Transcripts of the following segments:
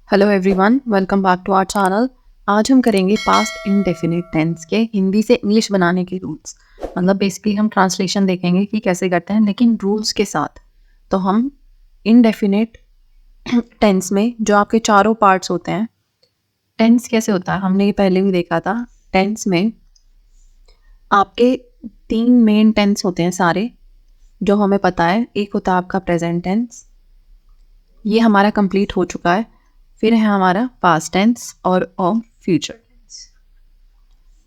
Hello everyone, welcome back to our channel. आज हम करेंगे पास्ट इंडेफिनिट टेंस के हिंदी से इंग्लिश बनाने के रूल्स। मतलब बेसिकली हम ट्रांसलेशन देखेंगे कि कैसे करते हैं, लेकिन रूल्स के साथ। तो हम इनडेफिनिट टेंस में जो आपके चारों पार्ट्स होते हैं, टेंस कैसे होता है हमने ये पहले भी देखा था। टेंस में आपके 3 मेन टेंस होते हैं सारे, जो हमें पता है। एक होता है आपका प्रेजेंट टेंस, ये हमारा कंप्लीट हो चुका है। फिर है हमारा पास्ट टेंस और फ्यूचर टेंस।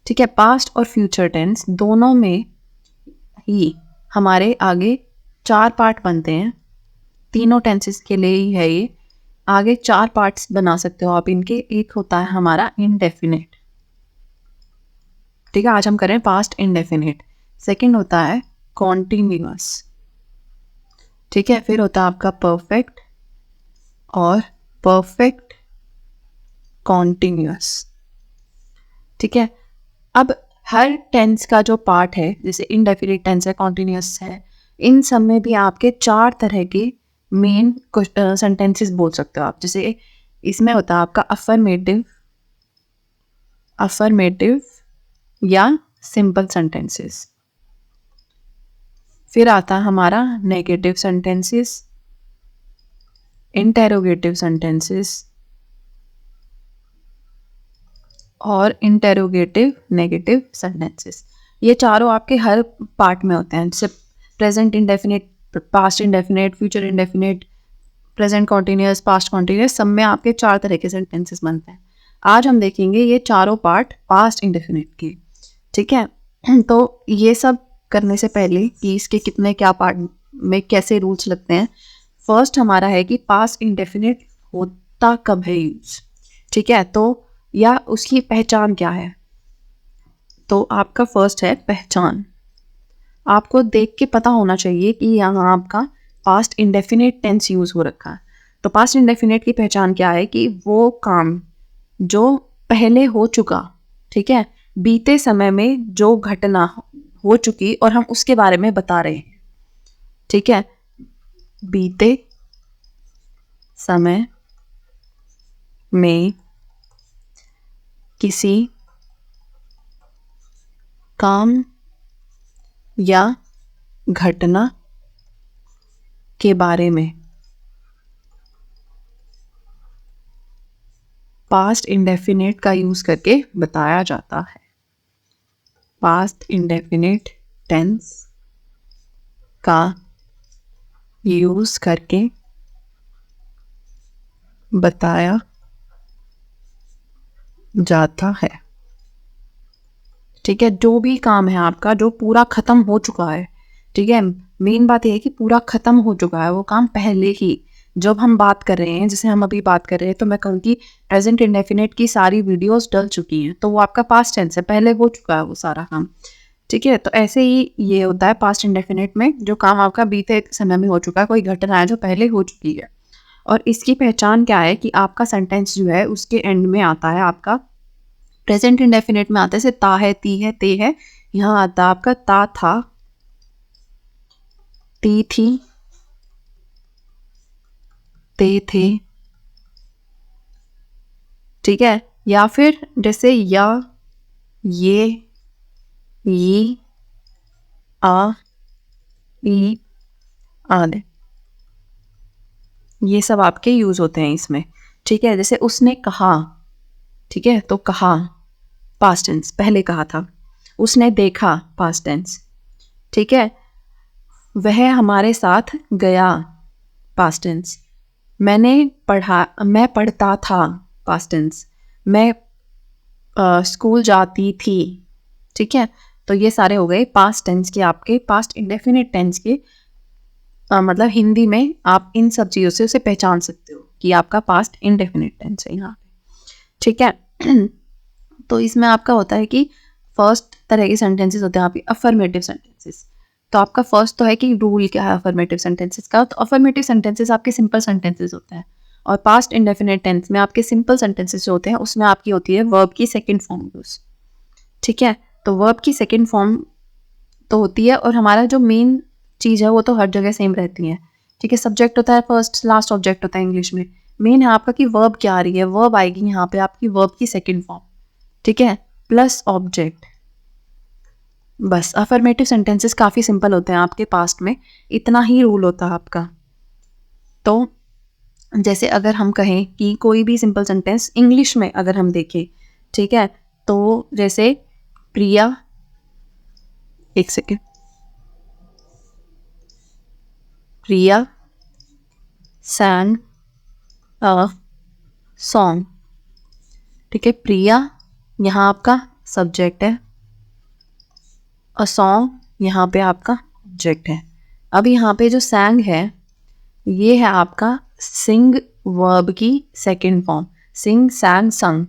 ठीक है, पास्ट और फ्यूचर टेंस दोनों में ही हमारे आगे 4 पार्ट बनते हैं। तीनों टेंसेस के लिए ही है ये। आगे 4 पार्ट्स बना सकते हो आप इनके। एक होता है हमारा इनडेफिनिट। ठीक है, आज हम करें पास्ट इनडेफिनिट। सेकंड होता है कॉन्टिन्यूअस। ठीक है, फिर होता है आपका परफेक्ट और परफेक्ट कॉन्टिन्यूअस। ठीक है, अब हर टेंस का जो पार्ट है, जैसे इनडेफिनिट टेंस है, कॉन्टिन्यूअस है, इन सब में भी आपके 4 तरह के मेन सेंटेंसेस बोल सकते हो आप। जैसे इसमें होता है आपका अफर्मेटिव, अफर्मेटिव या सिंपल सेंटेंसेस। फिर आता है हमारा नेगेटिव सेंटेंसेस, इंटेरोगेटिव सेंटेंसेस और इंटेरोगेटिव नेगेटिव सेंटेंसेस। ये चारों आपके हर पार्ट में होते हैं। जैसे present indefinite, past indefinite, future indefinite, present continuous, past continuous, सब में आपके 4 तरह के सेंटेंसेस बनते हैं। आज हम देखेंगे ये चारों पार्ट पास्ट इंडेफिनिट के। ठीक है, तो ये सब करने से पहले कि इसके कितने क्या पार्ट में कैसे रूल्स लगते हैं, फर्स्ट हमारा है कि पास्ट इंडेफिनिट होता कब है यूज। ठीक है, तो या उसकी पहचान क्या है। तो आपका फर्स्ट है पहचान। आपको देख के पता होना चाहिए कि यहाँ आपका पास्ट इंडेफिनिट टेंस यूज हो रखा है। तो पास्ट इंडेफिनिट की पहचान क्या है कि वो काम जो पहले हो चुका, ठीक है, बीते समय में जो घटना हो चुकी और हम उसके बारे में बता रहे हैं। ठीक है, बीते समय में किसी काम या घटना के बारे में पास्ट इंडेफिनिट का यूज करके बताया जाता है। पास्ट इंडेफिनिट टेंस का यूज करके बताया जाता है। ठीक है, जो भी काम है आपका जो पूरा खत्म हो चुका है। ठीक है, मेन बात यह है कि पूरा खत्म हो चुका है वो काम पहले ही। जब हम बात कर रहे हैं, जैसे हम अभी बात कर रहे हैं, तो मैं कहूँगी प्रेजेंट इंडेफिनिट की सारी वीडियोस डल चुकी हैं, तो वो आपका पास्ट टेंस है, पहले हो चुका है वो सारा काम। ठीक है, तो ऐसे ही ये होता है पास्ट इंडेफिनिट में, जो काम आपका बीते समय में हो चुका है, कोई घटना है जो पहले हो चुकी है। और इसकी पहचान क्या है कि आपका सेंटेंस जो है उसके एंड में आता है आपका प्रेजेंट इंडेफिनिट में आता है, जैसे ता है, ती है, ते है, यहाँ आता है आपका ता था, ती थी, ते थे। ठीक है, या फिर जैसे या, ये, ये, आ, ई आदि, ये सब आपके यूज होते हैं इसमें। ठीक है, जैसे उसने कहा, ठीक है, तो कहा पास्ट टेंस, पहले कहा था। उसने देखा पास्ट टेंस। ठीक है, वह हमारे साथ गया पास्ट टेंस। मैंने पढ़ा, मैं पढ़ता था पास्ट टेंस। मैं स्कूल जाती थी। ठीक है, तो ये सारे हो गए पास्ट टेंस के, आपके पास्ट इंडेफिनिट टेंस के। मतलब हिंदी में आप इन सब चीज़ों से उसे पहचान सकते हो कि आपका पास्ट इंडेफिनिट टेंस है यहाँ पे। ठीक है, तो इसमें आपका होता है कि फर्स्ट तरह के सेंटेंसेस होते हैं आपके अफर्मेटिव सेंटेंसेस। तो आपका फर्स्ट तो है कि रूल क्या है अफर्मेटिव सेंटेंसेस का। तो अफर्मेटिव सेंटेंसेस आपके सिंपल सेंटेंसेस होते हैं, और पास्ट इंडेफिनिट टेंस में आपके सिंपल सेंटेंसेस जो होते हैं उसमें आपकी होती है वर्ब की सेकंड फॉर्म यूज। ठीक है, तो वर्ब की सेकंड फॉर्म तो होती है, और हमारा जो मेन चीज़ है वो तो हर जगह सेम रहती है। ठीक है, सब्जेक्ट होता है फर्स्ट, लास्ट ऑब्जेक्ट होता है इंग्लिश में। मेन है आपका कि वर्ब क्या आ रही है, वर्ब आएगी यहाँ पे आपकी वर्ब की सेकंड फॉर्म, ठीक है, प्लस ऑब्जेक्ट। बस अफर्मेटिव सेंटेंसेस काफ़ी सिंपल होते हैं आपके पास्ट में, इतना ही रूल होता है आपका। तो जैसे अगर हम कहें कि कोई भी सिंपल सेंटेंस इंग्लिश में अगर हम देखें, ठीक है, तो जैसे प्रिया, एक सेकेंड, प्रिया sang अ सॉन्ग, ठीक है, प्रिया यहाँ आपका सब्जेक्ट है, अ सॉन्ग यहाँ पे आपका ऑब्जेक्ट है। अब यहाँ पे जो sang है ये है आपका सिंग वर्ब की सेकंड फॉर्म, सिंग sang sung,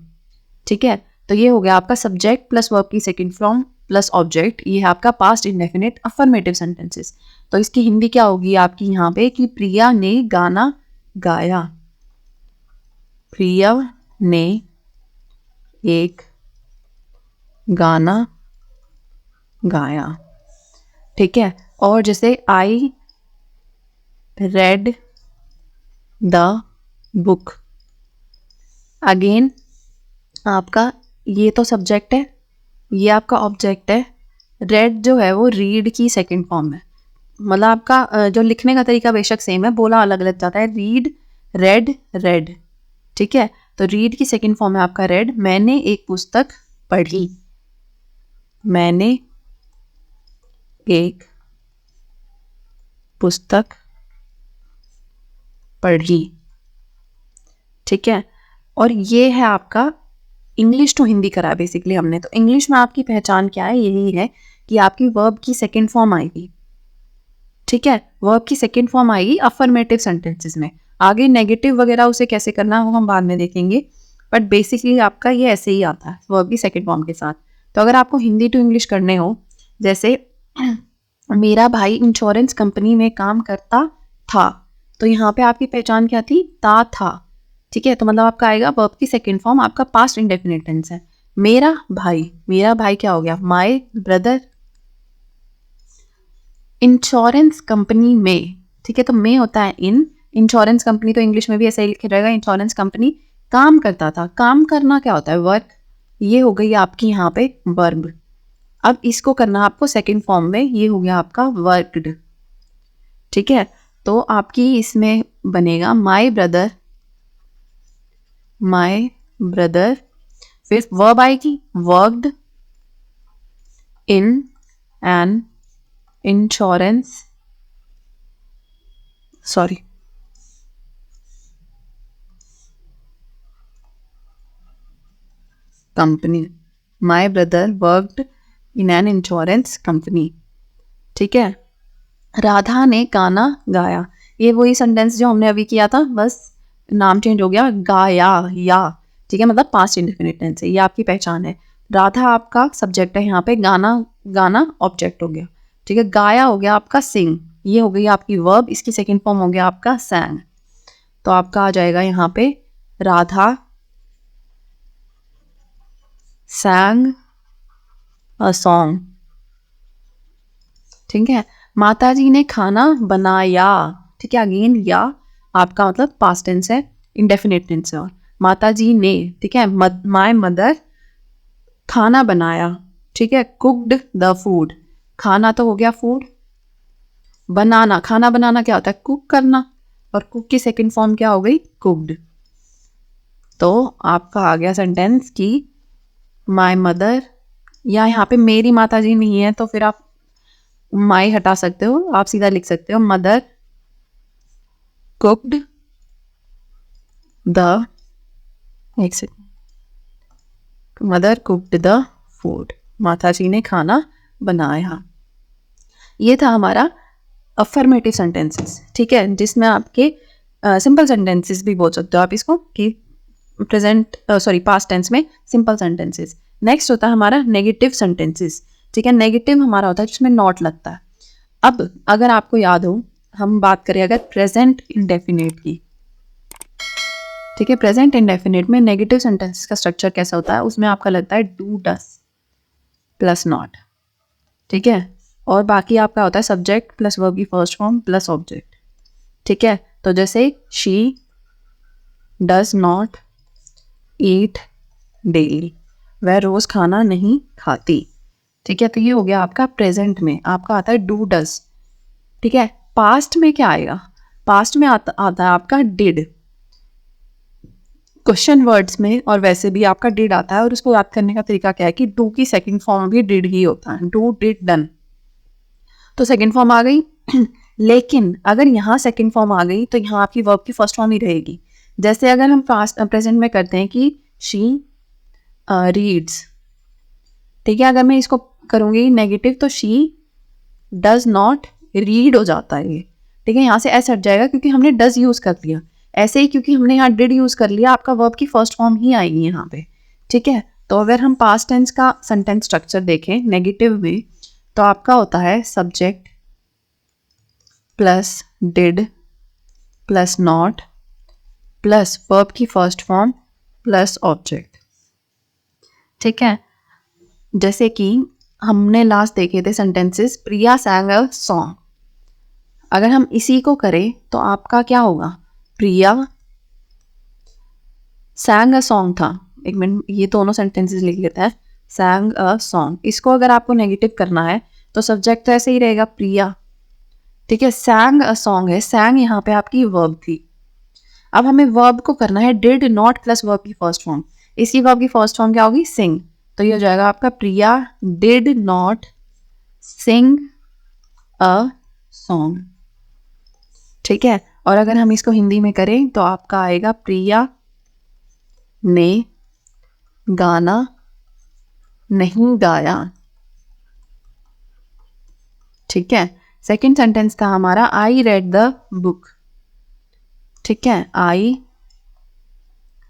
ठीक है। तो ये हो गया आपका सब्जेक्ट प्लस वर्ब की सेकंड फॉर्म प्लस ऑब्जेक्ट, ये है आपका पास्ट इंडेफिनिट अफर्मेटिव सेंटेंसेस। तो इसकी हिंदी क्या होगी आपकी यहाँ पे कि प्रिया ने गाना गाया, प्रिया ने एक गाना गाया, ठीक है। और जैसे I read the book, again आपका ये तो सब्जेक्ट है, ये आपका ऑब्जेक्ट है, रेड जो है वो रीड की सेकंड फॉर्म है, मतलब आपका जो लिखने का तरीका बेशक सेम है, बोला अलग अलग जाता है, रीड रेड रेड, ठीक है। तो रीड की सेकंड फॉर्म है आपका रेड, मैंने एक पुस्तक पढ़ी, मैंने एक पुस्तक पढ़ी, ठीक है। और ये है आपका इंग्लिश टू हिंदी करा बेसिकली हमने। तो इंग्लिश में आपकी पहचान क्या है, यही है कि आपकी वर्ब की सेकंड फॉर्म आएगी, ठीक है, वर्ब की सेकंड फॉर्म आएगी अफर्मेटिव सेंटेंसेस में। आगे नेगेटिव वगैरह उसे कैसे करना है वो हम बाद में देखेंगे, बट बेसिकली आपका ये ऐसे ही आता है वर्ब की सेकंड फॉर्म के साथ। तो अगर आपको हिंदी टू इंग्लिश करने हो, जैसे मेरा भाई इंश्योरेंस कंपनी में काम करता था, तो यहाँ पे आपकी पहचान क्या थी, ता था, ठीक है। तो मतलब आपका आएगा वर्ब की सेकंड फॉर्म, आपका पास्ट इंडेफिनिट टेंस है। मेरा भाई क्या हो गया, माय ब्रदर, इंश्योरेंस कंपनी में, ठीक है, तो में होता है इन, इंश्योरेंस कंपनी तो इंग्लिश में भी ऐसा ही लिखा रहेगा, इंश्योरेंस कंपनी काम करता था, काम करना क्या होता है, वर्क, ये हो गई आपकी यहाँ पे वर्ब। अब इसको करना आपको सेकंड फॉर्म में, ये हो गया आपका वर्कड, ठीक है। तो आपकी इसमें बनेगा माय ब्रदर, फिर वर्ब आएगी worked in an insurance, sorry company, my brother worked in an insurance company, ठीक है। राधा ने गाना गाया, ये वही सेंटेंस जो हमने अभी किया था, बस नाम चेंज हो गया, गाया या, ठीक है, मतलब पास्ट इंडेफिनिट टेंस है, ये आपकी पहचान है। राधा आपका सब्जेक्ट है यहाँ पे, गाना ऑब्जेक्ट हो गया, ठीक है। गाया हो गया आपका सिंग, ये हो गई आपकी वर्ब, इसकी सेकंड फॉर्म हो गया आपका सैंग। तो आपका आ जाएगा यहाँ पे राधा सैंग अ सॉन्ग, ठीक है। माताजी ने खाना बनाया, ठीक है, अगेन या आपका मतलब पास्ट टेंस है, इंडेफिनिट टेंस है, और माताजी ने, ठीक है, माय मदर खाना बनाया, ठीक है, कुक्ड द फूड, खाना तो हो गया फूड, बनाना, खाना बनाना क्या होता है, कुक करना, और कुक की सेकंड फॉर्म क्या हो गई, कुक्ड। तो आपका आ गया सेंटेंस कि माय मदर, या यहाँ पे मेरी माताजी नहीं है तो फिर आप माई हटा सकते हो, आप सीधा लिख सकते हो मदर कुक्ड द, एक second, mother cooked the food, माताजी ने खाना बनाया। ये था हमारा अफर्मेटिव सेंटेंसेस, ठीक है, जिसमें आपके सिंपल सेंटेंसेस भी बोल सकते हो आप इसको कि पास्ट टेंस में सिंपल सेंटेंसेस। नेक्स्ट होता है हमारा नेगेटिव सेंटेंसेस, ठीक है, नेगेटिव हमारा होता है जिसमें नॉट लगता है। अब अगर आपको याद हो, हम बात करें अगर प्रेजेंट इंडेफिनिट की, ठीक है, प्रेजेंट इंडेफिनिट में नेगेटिव सेंटेंसेस का स्ट्रक्चर कैसा होता है, उसमें आपका लगता है डू डस प्लस नॉट, ठीक है, और बाकी आपका होता है सब्जेक्ट प्लस वर्ब की फर्स्ट फॉर्म प्लस ऑब्जेक्ट, ठीक है। तो जैसे she does not eat daily, वह रोज खाना नहीं खाती। ठीक है, तो ये हो गया आपका प्रेजेंट में, आपका आता है डू डज। ठीक है, पास्ट में क्या आएगा? पास्ट में आता है आपका डिड। क्वेश्चन वर्ड्स में और वैसे भी आपका डिड आता है, और उसको याद करने का तरीका क्या है कि डू की सेकंड फॉर्म भी डिड ही होता है, डू डिड डन, तो सेकंड फॉर्म आ गई। लेकिन अगर यहाँ सेकंड फॉर्म आ गई तो यहाँ आपकी वर्ब की फर्स्ट फॉर्म ही रहेगी। जैसे अगर हम पास्ट प्रेजेंट में करते हैं कि शी रीड्स, ठीक है, अगर मैं इसको करूँगी नेगेटिव तो शी डज नॉट रीड हो जाता है ये। ठीक है, यहाँ से एस हट जाएगा क्योंकि हमने डज यूज़ कर लिया। ऐसे ही क्योंकि हमने यहाँ डिड यूज़ कर लिया, आपका वर्ब की फर्स्ट फॉर्म ही आएगी यहाँ पे। ठीक है, तो अगर हम पास्ट टेंस का सेंटेंस स्ट्रक्चर देखें नेगेटिव में, तो आपका होता है subject plus did plus not plus verb की फर्स्ट फॉर्म प्लस ऑब्जेक्ट। ठीक है, जैसे कि हमने लास्ट देखे थे सेंटेंसेस, प्रिया सैंग अ सॉन्ग। अगर हम इसी को करें तो आपका क्या होगा? प्रिया सैंग अ सॉन्ग था, एक मिनट ये दोनों सेंटेंसेस लिख लेते हैं, सैंग अ सॉन्ग। इसको अगर आपको नेगेटिव करना है तो सब्जेक्ट तो ऐसे ही रहेगा प्रिया। ठीक है, सैंग अ सॉन्ग है, सैंग यहाँ पे आपकी वर्ब थी। अब हमें वर्ब को करना है डिड नॉट प्लस वर्ब की फर्स्ट फॉर्म। इसकी वर्ब की फर्स्ट फॉर्म क्या होगी? सिंग। तो ये हो जाएगा आपका Priya did not sing a song. ठीक है, और अगर हम इसको हिंदी में करें तो आपका आएगा प्रिया ने गाना नहीं गाया। ठीक है, सेकंड सेंटेंस था हमारा आई रेड द बुक। ठीक है, आई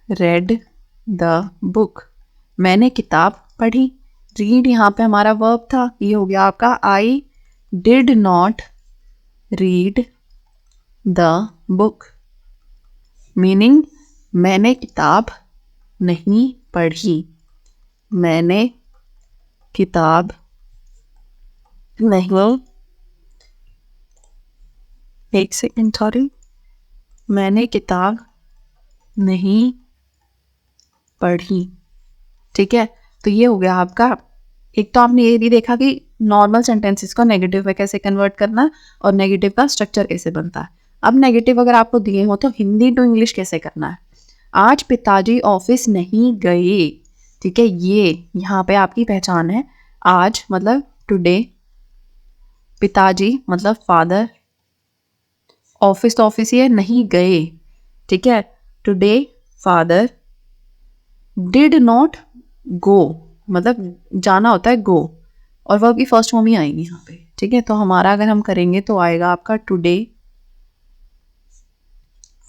रेड द बुक, मैंने किताब पढ़ी। रीड यहाँ पे हमारा वर्ब था, ये हो गया आपका I did not read the book, meaning मैंने किताब नहीं पढ़ी, मैंने किताब नहीं, एक सेकेंड सॉरी, मैंने किताब नहीं पढ़ी। ठीक है, तो ये हो गया आपका। एक तो आपने ये भी देखा कि नॉर्मल सेंटेंसेस को नेगेटिव में कैसे कन्वर्ट करना और नेगेटिव का स्ट्रक्चर कैसे बनता है। अब नेगेटिव अगर आपको दिए हो तो हिंदी टू इंग्लिश कैसे करना है। आज पिताजी ऑफिस नहीं गए। ठीक है, ये यहाँ पे आपकी पहचान है। आज मतलब टुडे, पिताजी मतलब फादर, ऑफिस तो ऑफिस ही है, नहीं गए। ठीक है, टुडे फादर डिड नॉट गो, मतलब जाना होता है गो, और वर्ब की फर्स्ट फॉर्म ही आएगी यहाँ पे। ठीक है, तो हमारा अगर हम करेंगे तो आएगा आपका टुडे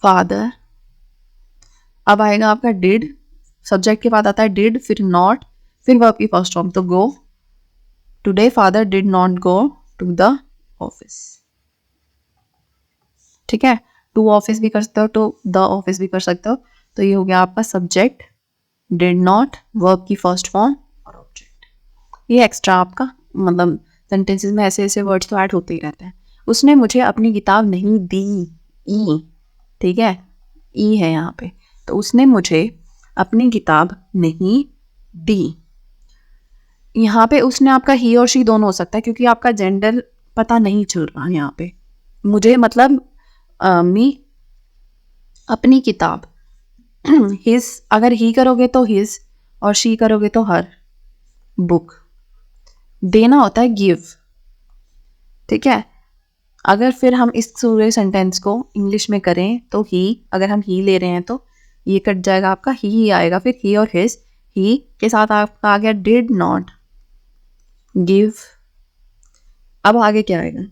फादर, अब आएगा आपका डिड, सब्जेक्ट के बाद आता है डिड, फिर नॉट, फिर वर्ब की फर्स्ट फॉर्म, तो go. Today father did not go to the office. ठीक है, टू ऑफिस भी कर सकते हो, टू द ऑफिस भी कर सकते हो। तो ये हो गया आपका सब्जेक्ट डिड नॉट, वर्ब की फर्स्ट फॉर्म और ऑब्जेक्ट। ये एक्स्ट्रा आपका मतलब सेंटेंसेस में ऐसे ऐसे वर्ड्स तो ऐड होते ही रहते हैं। उसने मुझे अपनी किताब नहीं दी, ई। ठीक है, ई है यहाँ पे, तो उसने मुझे अपनी किताब नहीं दी। यहाँ पे उसने आपका ही और शी दोनों हो सकता है क्योंकि आपका जेंडर पता नहीं चल रहा यहाँ पे। मुझे मतलब मी अपनी किताब, हिज अगर ही करोगे तो हिज और शी करोगे तो हर बुक। देना होता है गिव। ठीक है, अगर फिर हम इस पूरे सेंटेंस को इंग्लिश में करें तो ही, अगर हम ही ले रहे हैं तो ये कट जाएगा, आपका ही आएगा, फिर ही और हिज, ही के साथ आपका आ गया डिड नॉट गिव। अब आगे क्या आएगा?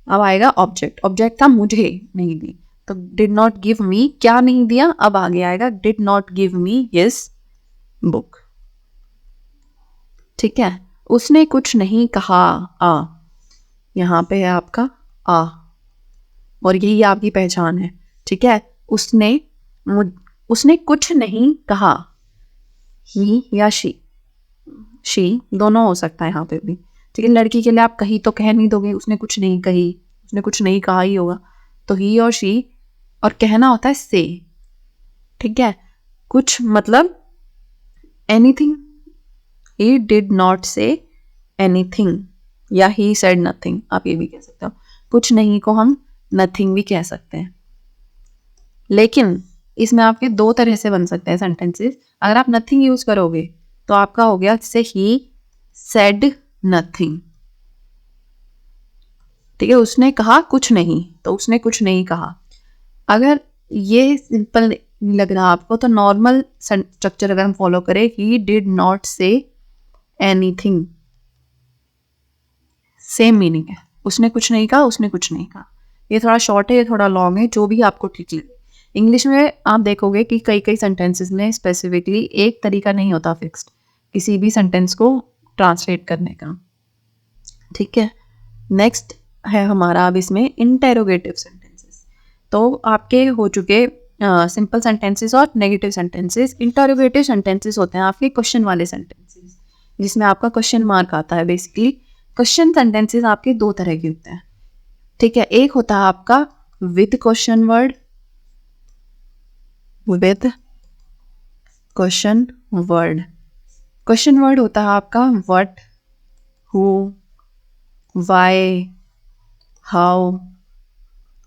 अब आएगा ऑब्जेक्ट। ऑब्जेक्ट था मुझे नहीं दी, तो डिड नॉट गिव मी, क्या नहीं दिया? अब आगे आएगा did not give me his book. ठीक है, उसने कुछ नहीं कहा, आ, यहाँ पे है आपका आ, और यही आपकी पहचान है। ठीक है, उसने कुछ नहीं कहा, ही या शी दोनों हो सकता है यहाँ पे भी। ठीक है, लड़की के लिए आप कही तो कह नहीं दोगे, उसने कुछ नहीं कही, उसने कुछ नहीं कहा ही होगा, तो ही और शी, और कहना होता है से। ठीक है, कुछ मतलब anything, he did not say anything, या ही सेड नथिंग, आप ये भी कह सकते हो। कुछ नहीं को हम नथिंग भी कह सकते हैं। लेकिन इसमें आपके दो तरह से बन सकते हैं सेंटेंसेस। अगर आप नथिंग यूज करोगे तो आपका हो गया जैसे ही सेड नथिंग, ठीक है, उसने कहा कुछ नहीं, तो उसने कुछ नहीं कहा। अगर ये सिंपल लग रहा आपको तो नॉर्मल स्ट्रक्चर अगर हम फॉलो करें, he did not say anything, same meaning है, उसने कुछ नहीं कहा, उसने कुछ नहीं कहा। ये थोड़ा शॉर्ट है, ये थोड़ा लॉन्ग है, जो भी आपको ठीक लगे। इंग्लिश में आप देखोगे कि कई कई सेंटेंसेस में स्पेसिफिकली एक तरीका नहीं होता फिक्स्ड किसी भी सेंटेंस को ट्रांसलेट करने का, ठीक है। नेक्स्ट है हमारा अब इसमें इंटेरोगेटिव सेंटेंसेस। तो आपके हो चुके सिंपल सेंटेंसेस और नेगेटिव सेंटेंसेस। इंटेरोगेटिव सेंटेंसेस होते हैं आपके क्वेश्चन वाले सेंटेंसेस, जिसमें आपका क्वेश्चन मार्क आता है। बेसिकली क्वेश्चन सेंटेंसेस आपके दो तरह के होते हैं, ठीक है। एक होता है आपका with question word, with question word. Question word होता है आपका व्हाट, हु, व्हाई, हाउ,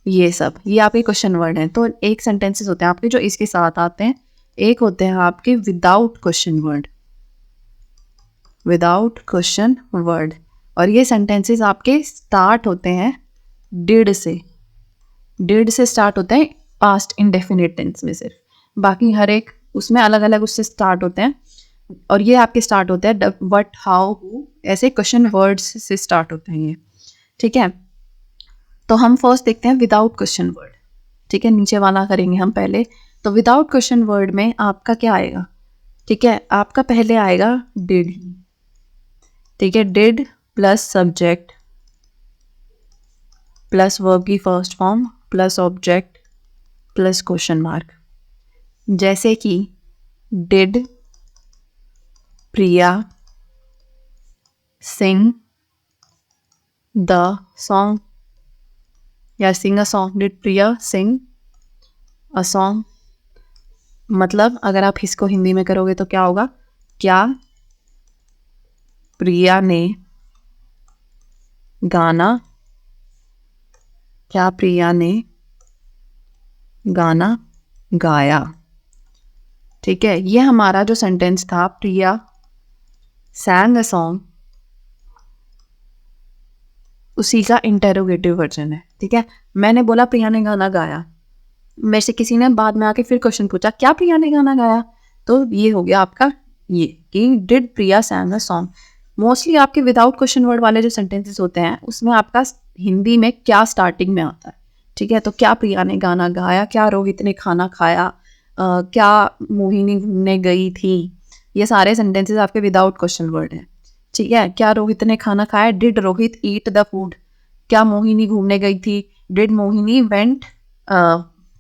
ये सब, ये आपके क्वेश्चन वर्ड हैं। तो एक सेंटेंसेस होते हैं आपके जो इसके साथ आते हैं। एक होते हैं आपके without question word, without question word, और ये सेंटेंसेस आपके स्टार्ट होते हैं डिड से, डिड से स्टार्ट होते हैं पास्ट इंडेफिनिट टेंस में सिर्फ, बाकी हर एक उसमें अलग अलग उससे स्टार्ट होते हैं। और ये आपके स्टार्ट होते हैं व्हाट, हाउ, हु, ऐसे क्वेश्चन वर्ड्स से स्टार्ट होते हैं ये, ठीक है। तो हम फर्स्ट देखते हैं विदाउट क्वेश्चन वर्ड, ठीक है, नीचे वाला करेंगे हम पहले। तो विदाउट क्वेश्चन वर्ड में आपका क्या आएगा, ठीक है, आपका पहले आएगा डिड, ठीक है, did plus subject plus verb की first form plus object plus question mark. जैसे कि did Priya sing the song, या sing a song, did Priya sing a song. मतलब अगर आप इसको हिंदी में करोगे तो क्या होगा, क्या प्रिया ने गाना, क्या प्रिया ने गाना गाया, ठीक है। ये हमारा जो सेंटेंस था प्रिया sang a song, उसी का इंटेरोगेटिव वर्जन है, ठीक है। मैंने बोला प्रिया ने गाना गाया, मेरे से किसी ने बाद में आके फिर क्वेश्चन पूछा क्या प्रिया ने गाना गाया, तो ये हो गया आपका ये कि did Priya sang a song। Mostly आपके विदाउट क्वेश्चन वर्ड वाले जो सेंटेंसेस होते हैं उसमें आपका हिंदी में क्या स्टार्टिंग में आता है, ठीक है। तो क्या प्रिया ने गाना गाया, क्या रोहित ने खाना खाया, क्या मोहिनी घूमने गई थी, ये सारे सेंटेंसेस आपके विदाउट क्वेश्चन वर्ड हैं, ठीक है। क्या रोहित ने खाना खाया, did Rohit eat the food. क्या मोहिनी घूमने गई थी, did Mohini went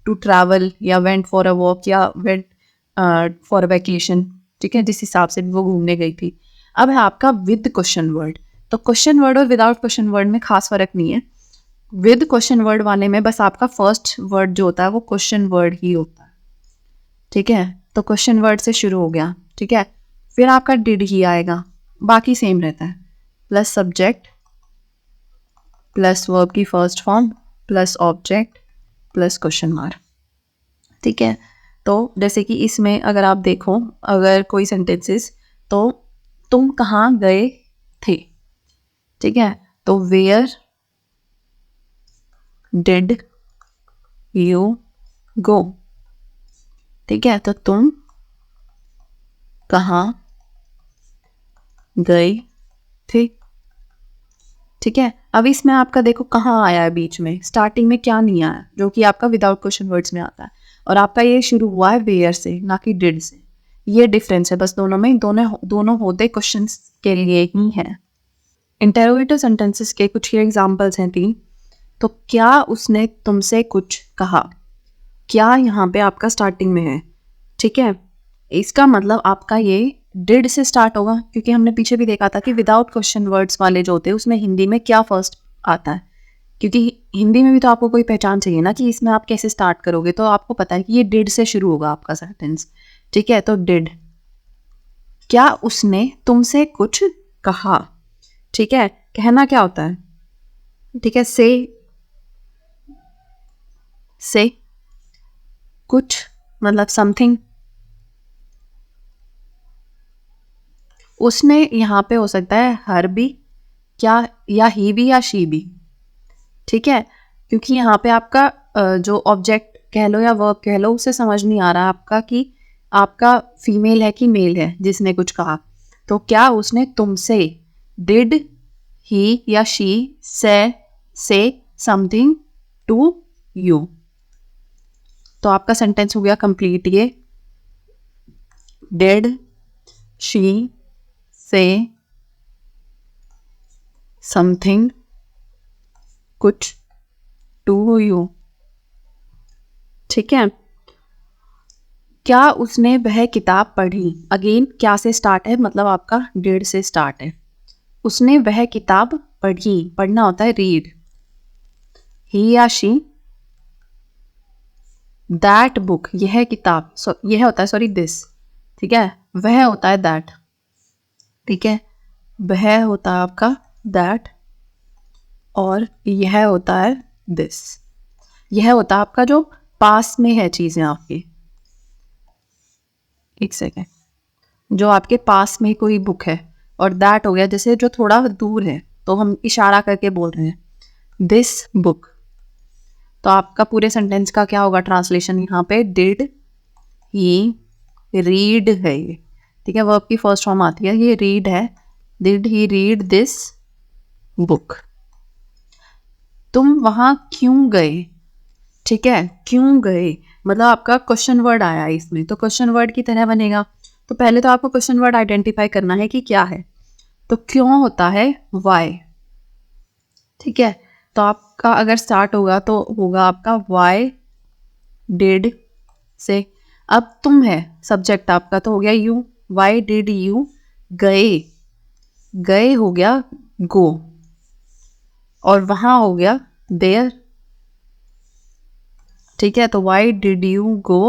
to travel, या वेंट फॉर अ वॉक, या वेंट फॉर अ वैकेशन, ठीक है, जिस हिसाब से वो घूमने गई थी। अब है आपका विद क्वेश्चन वर्ड। तो क्वेश्चन वर्ड और विदाउट क्वेश्चन वर्ड में खास फर्क नहीं है। विद क्वेश्चन वर्ड वाले में बस आपका फर्स्ट वर्ड जो होता है वो क्वेश्चन वर्ड ही होता है, ठीक है। तो क्वेश्चन वर्ड से शुरू हो गया, ठीक है। फिर आपका डिड ही आएगा, बाकी सेम रहता है, प्लस सब्जेक्ट प्लस वर्ब की first form plus object plus question mark, ठीक है। तो जैसे कि इसमें अगर आप देखो, अगर कोई सेंटेंसेस, तो तुम कहाँ गए थे, ठीक है, तो वेयर डिड यू गो, ठीक है, तो तुम कहाँ गए थे, ठीक है। अब इसमें आपका देखो कहाँ आया है बीच में, स्टार्टिंग में क्या नहीं आया, जो कि आपका विदाउट क्वेश्चन वर्ड्स में आता है, और आपका ये शुरू हुआ है वेयर से, ना कि डिड से। ये डिफरेंस है बस दोनों में, दोनों होते क्वेश्चंस के लिए ही हैं। इंटेरोगेटिव सेंटेंसेस के कुछ ही एग्जांपल्स हैं 3। तो क्या उसने तुमसे कुछ कहा, क्या यहाँ पे आपका स्टार्टिंग में है, ठीक है। इसका मतलब आपका ये डिड से स्टार्ट होगा, क्योंकि हमने पीछे भी देखा था कि विदाउट क्वेश्चन वर्ड्स वाले जो होते हैं उसमें हिंदी में क्या फर्स्ट आता है, क्योंकि हिंदी में भी तो आपको कोई पहचान चाहिए ना कि इसमें आप कैसे स्टार्ट करोगे, तो आपको पता है कि ये डिड से शुरू होगा आपका सेंटेंस, ठीक है। तो डिड, क्या उसने तुमसे कुछ कहा, ठीक है। कहना क्या होता है, ठीक है, से कुछ मतलब समथिंग। उसने यहाँ पे हो सकता है हर भी, क्या, या ही भी, या शी भी, ठीक है। क्योंकि यहाँ पे आपका जो ऑब्जेक्ट कह लो या वर्ब कह लो, उसे समझ नहीं आ रहा आपका कि आपका फीमेल है कि मेल है जिसने कुछ कहा। तो क्या उसने तुमसे, डिड ही या शी से समथिंग टू यू। तो आपका सेंटेंस हो गया कंप्लीट ये, डिड शी से समथिंग कुछ टू यू, ठीक है। क्या उसने वह किताब पढ़ी, अगेन क्या से स्टार्ट है, मतलब आपका डिड से स्टार्ट है। उसने वह किताब पढ़ी, पढ़ना होता है रीड, ही या शी दैट बुक, यह किताब, यह होता है सॉरी दिस, ठीक है। वह होता है दैट, ठीक है। वह होता है आपका दैट, और यह होता है दिस। यह होता है आपका जो पास में है चीजें आपकी, एक सेकेंड, जो आपके पास में कोई बुक है। और दैट हो गया जैसे जो थोड़ा दूर है, तो हम इशारा करके बोल रहे हैं दिस बुक। तो आपका पूरे सेंटेंस का क्या होगा ट्रांसलेशन यहाँ पे, डिड ही रीड है ये, ठीक है। वर्ब की फर्स्ट फॉर्म आती है, ये रीड है, did he read this book. तुम वहां क्यों गए, ठीक है। क्यों गए मतलब आपका क्वेश्चन वर्ड आया है इसमें, तो क्वेश्चन वर्ड की तरह बनेगा। तो पहले तो आपको क्वेश्चन वर्ड आइडेंटिफाई करना है कि क्या है। तो क्यों होता है वाई, ठीक है। तो आपका अगर स्टार्ट होगा तो होगा आपका वाई डिड से। अब तुम है सब्जेक्ट आपका, तो हो गया यू, वाई डिड यू गए, गए हो गया गो, और वहां हो गया देयर, ठीक है। तो why did you go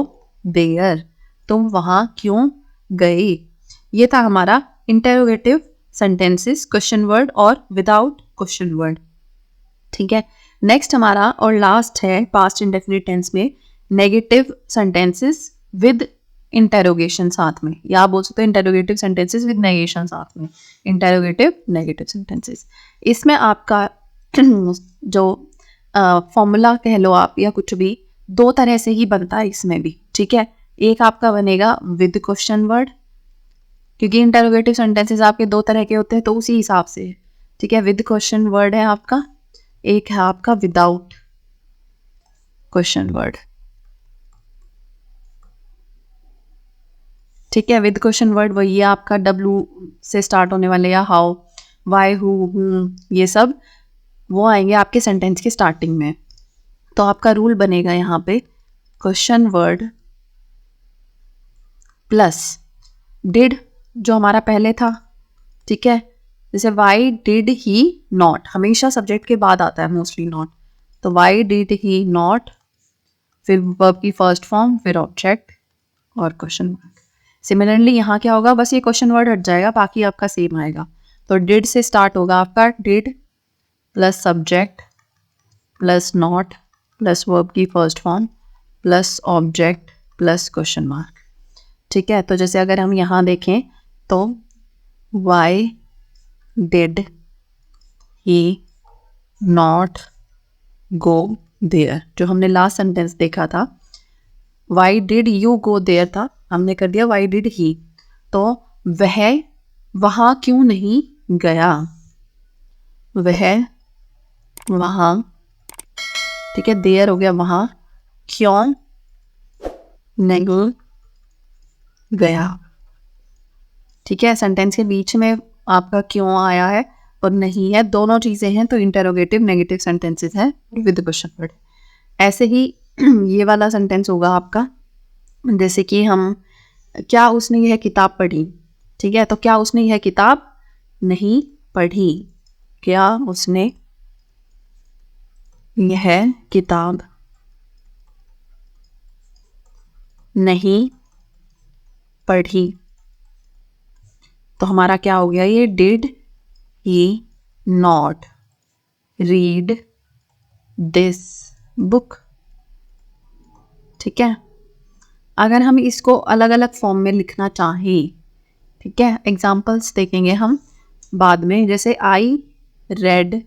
there, तुम वहां क्यों गए। ये था हमारा इंटेरोगेटिव सेंटेंसेस, क्वेश्चन वर्ड और विदाउट क्वेश्चन वर्ड, ठीक है। नेक्स्ट हमारा और लास्ट है पास्ट इंडेफिनिट टेंस में नेगेटिव सेंटेंसेस विद इंटेरोगेशन साथ में, या आप बोल सकते हो इंटेरोगेटिव सेंटेंसेस विद नेगेशन साथ में, इंटेरोगेटिव नेगेटिव सेंटेंसेस। इसमें आपका जो फॉर्मूला कह लो आप या कुछ भी, दो तरह से ही बनता है इसमें भी, ठीक है। एक आपका बनेगा विद क्वेश्चन वर्ड, क्योंकि इंटेरोगेटिव सेंटेंसेस आपके दो तरह के होते हैं, तो उसी हिसाब से, ठीक है। विद क्वेश्चन वर्ड है आपका, एक है आपका विदाउट क्वेश्चन वर्ड, ठीक है। विद क्वेश्चन वर्ड वही है आपका डब्लू से स्टार्ट होने वाले, या हाउ, वाई, हु, ये सब वो आएंगे आपके सेंटेंस की स्टार्टिंग में। तो आपका रूल बनेगा यहाँ पे क्वेश्चन वर्ड प्लस डिड जो हमारा पहले था, ठीक है। जैसे वाई डिड ही नॉट, हमेशा सब्जेक्ट के बाद आता है मोस्टली नॉट, तो वाई डिड ही नॉट, फिर वर्ब की फर्स्ट फॉर्म, फिर ऑब्जेक्ट और क्वेश्चन वर्ड। सिमिलरली यहाँ क्या होगा, बस ये क्वेश्चन वर्ड हट जाएगा, बाकी आपका सेम आएगा। तो डिड से स्टार्ट होगा आपका did plus subject plus not plus verb की first form plus object plus question mark, ठीक है। तो जैसे अगर हम यहाँ देखें तो why did he not go there, जो हमने लास्ट सेंटेंस देखा था why did you go there था, हमने कर दिया वाई डिड ही। तो वह वहां क्यों नहीं गया, वह वहां, ठीक है, देयर हो गया वहां, क्यों नहीं गया, ठीक है। सेंटेंस के बीच में आपका क्यों आया है और नहीं है, दोनों चीजें हैं, तो इंटेरोगेटिव नेगेटिव सेंटेंसेस है विद क्वेश्चन वर्ड। ऐसे ही ये वाला सेंटेंस होगा आपका, जैसे कि हम, क्या उसने यह किताब पढ़ी, ठीक है। तो क्या उसने यह किताब नहीं पढ़ी, क्या उसने यह किताब नहीं पढ़ी। तो हमारा क्या हो गया, ये did he not read this book. ठीक है, अगर हम इसको अलग अलग फॉर्म में लिखना चाहें, ठीक है, एग्जाम्पल्स देखेंगे हम बाद में। जैसे आई रेड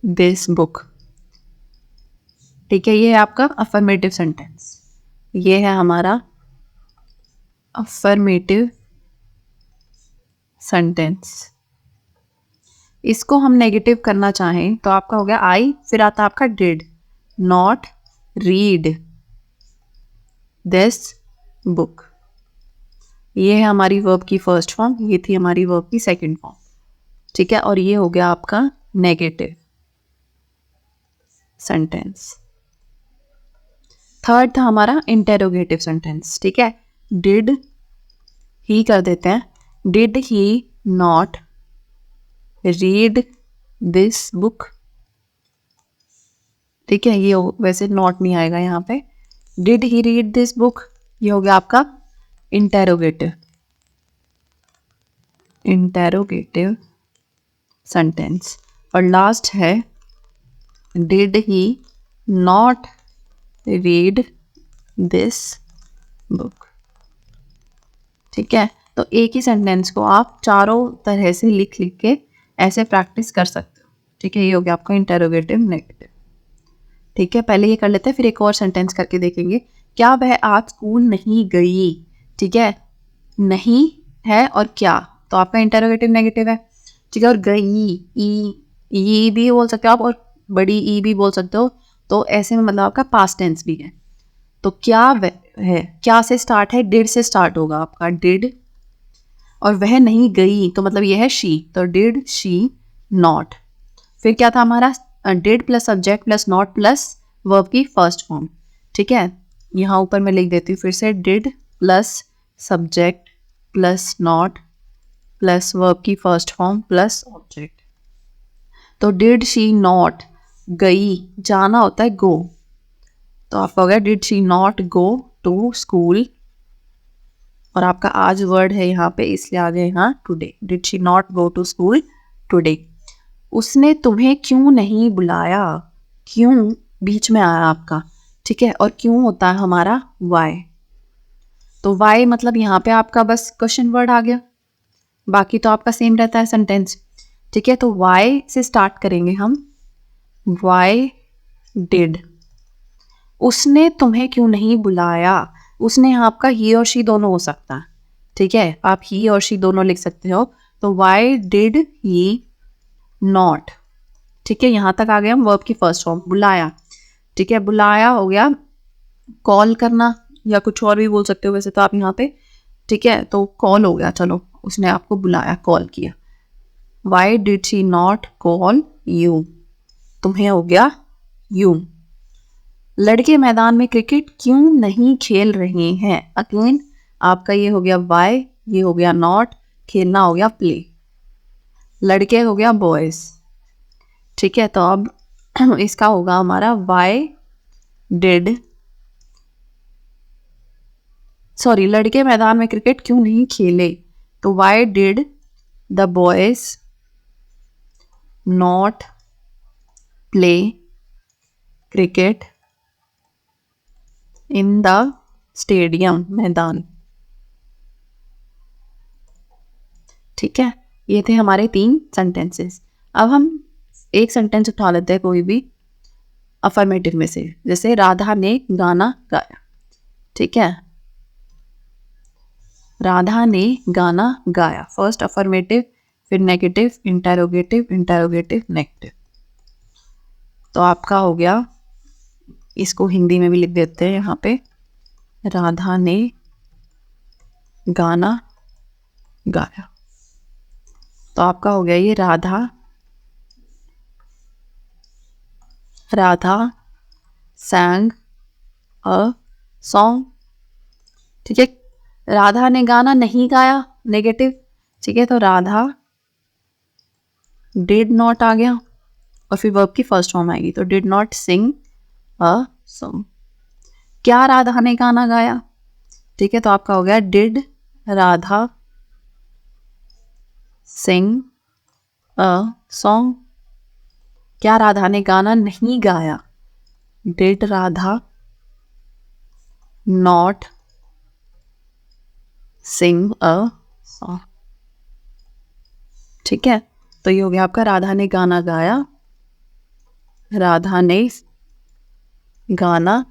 दिस बुक। ठीक है, ये है आपका अफर्मेटिव सेंटेंस, ये है हमारा अफर्मेटिव सेंटेंस। इसको हम नेगेटिव करना चाहें तो आपका हो गया आई, फिर आता आपका did not read this book. ये है हमारी वर्ब की फर्स्ट फॉर्म, ये थी हमारी वर्ब की सेकंड फॉर्म। ठीक है, और ये हो गया आपका नेगेटिव सेंटेंस। थर्ड था हमारा इंटेरोगेटिव सेंटेंस। ठीक है, डिड ही कर देते हैं, did he not read this book. ठीक है, ये वैसे नॉट नहीं आएगा यहाँ पे। Did he read this book, ये हो गया आपका इंटेरोगेटिव सेंटेंस। और लास्ट है did he not read this book. ठीक है, तो एक ही सेंटेंस को आप चारों तरह से लिख लिख के ऐसे प्रैक्टिस कर सकते हो। ठीक है, ये हो गया आपका इंटेरोगेटिव नेगेटिव। ठीक है, पहले ये कर लेते हैं, फिर एक और सेंटेंस करके देखेंगे। क्या वह आज स्कूल नहीं गई? ठीक है, नहीं है और क्या, तो आपका इंटेरोगेटिव नेगेटिव है। ठीक है, और गई ई भी बोल सकते हो आप, और बड़ी ई भी बोल सकते हो। तो ऐसे में मतलब आपका पास्ट टेंस भी है। तो क्या वह है, क्या से स्टार्ट है, डिड से स्टार्ट होगा आपका डिड, और वह नहीं गई तो मतलब ये है शी, तो डिड शी नॉट। फिर क्या था हमारा, did plus subject plus not plus verb की फर्स्ट फॉर्म। ठीक है, यहाँ ऊपर मैं लिख देती हूँ फिर से, did plus subject plus not plus verb की फर्स्ट फॉर्म प्लस ऑब्जेक्ट। तो डिड शी नॉट गई, जाना होता है गो, तो आपका हो गया did she not go to school. और आपका आज वर्ड है यहाँ पे, इसलिए आ गया यहाँ today. Did she not go to school today. उसने तुम्हें क्यों नहीं बुलाया, क्यों बीच में आया आपका। ठीक है, और क्यों होता है हमारा वाई। तो वाई मतलब यहाँ पे आपका बस क्वेश्चन वर्ड आ गया, बाकी तो आपका सेम रहता है सेंटेंस। ठीक है, तो वाई से स्टार्ट करेंगे हम। वाई डिड, उसने तुम्हें क्यों नहीं बुलाया। उसने यहाँ आपका ही और शी दोनों हो सकता है। ठीक है, आप ही और शी दोनों लिख सकते हो। तो वाई डिड ही नॉट। ठीक है, यहाँ तक आ गया हम वर्ब की फर्स्ट फॉर्म, बुलाया। ठीक है, बुलाया हो गया कॉल करना, या कुछ और भी बोल सकते हो वैसे तो आप यहाँ पे। ठीक है, तो कॉल हो गया, चलो उसने आपको बुलाया, कॉल किया। Why did she not call you, तुम्हें हो गया यू। लड़के मैदान में क्रिकेट क्यों नहीं खेल रहे हैं, अगेन आपका ये हो गया वाई, ये हो गया नॉट, खेलना हो गया प्ले, लड़के हो गया बॉयज। ठीक है, तो अब इसका होगा हमारा वाई डिड, सॉरी, लड़के मैदान में क्रिकेट क्यों नहीं खेले, तो why did the boys not play cricket in the stadium, मैदान। ठीक है, ये थे हमारे 3 सेंटेंसेस। अब हम एक सेंटेंस उठा लेते हैं कोई भी अफर्मेटिव में से, जैसे राधा ने गाना गाया। ठीक है, राधा ने गाना गाया, फर्स्ट अफर्मेटिव, फिर नेगेटिव, इंटेरोगेटिव, इंटेरोगेटिव नेगेटिव। तो आपका हो गया, इसको हिंदी में भी लिख देते हैं यहाँ पे, राधा ने गाना गाया। तो आपका हो गया ये राधा sang a song। ठीक है, राधा ने गाना नहीं गाया, नेगेटिव। ठीक है, तो राधा डिड नॉट आ गया, और फिर वर्ब की फर्स्ट फॉर्म आएगी, तो did not sing a song. क्या राधा ने गाना गाया, ठीक है, तो आपका हो गया did Radha sing a song. क्या राधा ने गाना नहीं गाया, did Radha not sing a song. ठीक है, तो ये हो गया आपका राधा ने गाना गाया, राधा ने गाना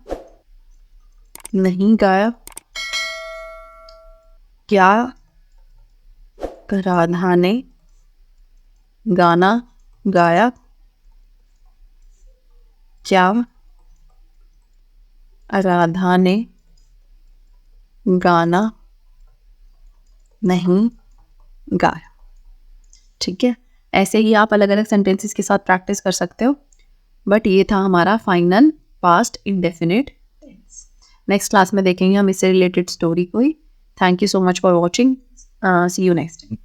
नहीं गाया। क्या राधा ने गाना गाया, क्या राधा ने गाना नहीं गाया। ठीक है, ऐसे ही आप अलग अलग सेंटेंसेस के साथ प्रैक्टिस कर सकते हो, बट ये था हमारा final past indefinite tense. Next class में देखेंगे हम इससे रिलेटेड स्टोरी कोई। Thank you so much for watching, see you next time.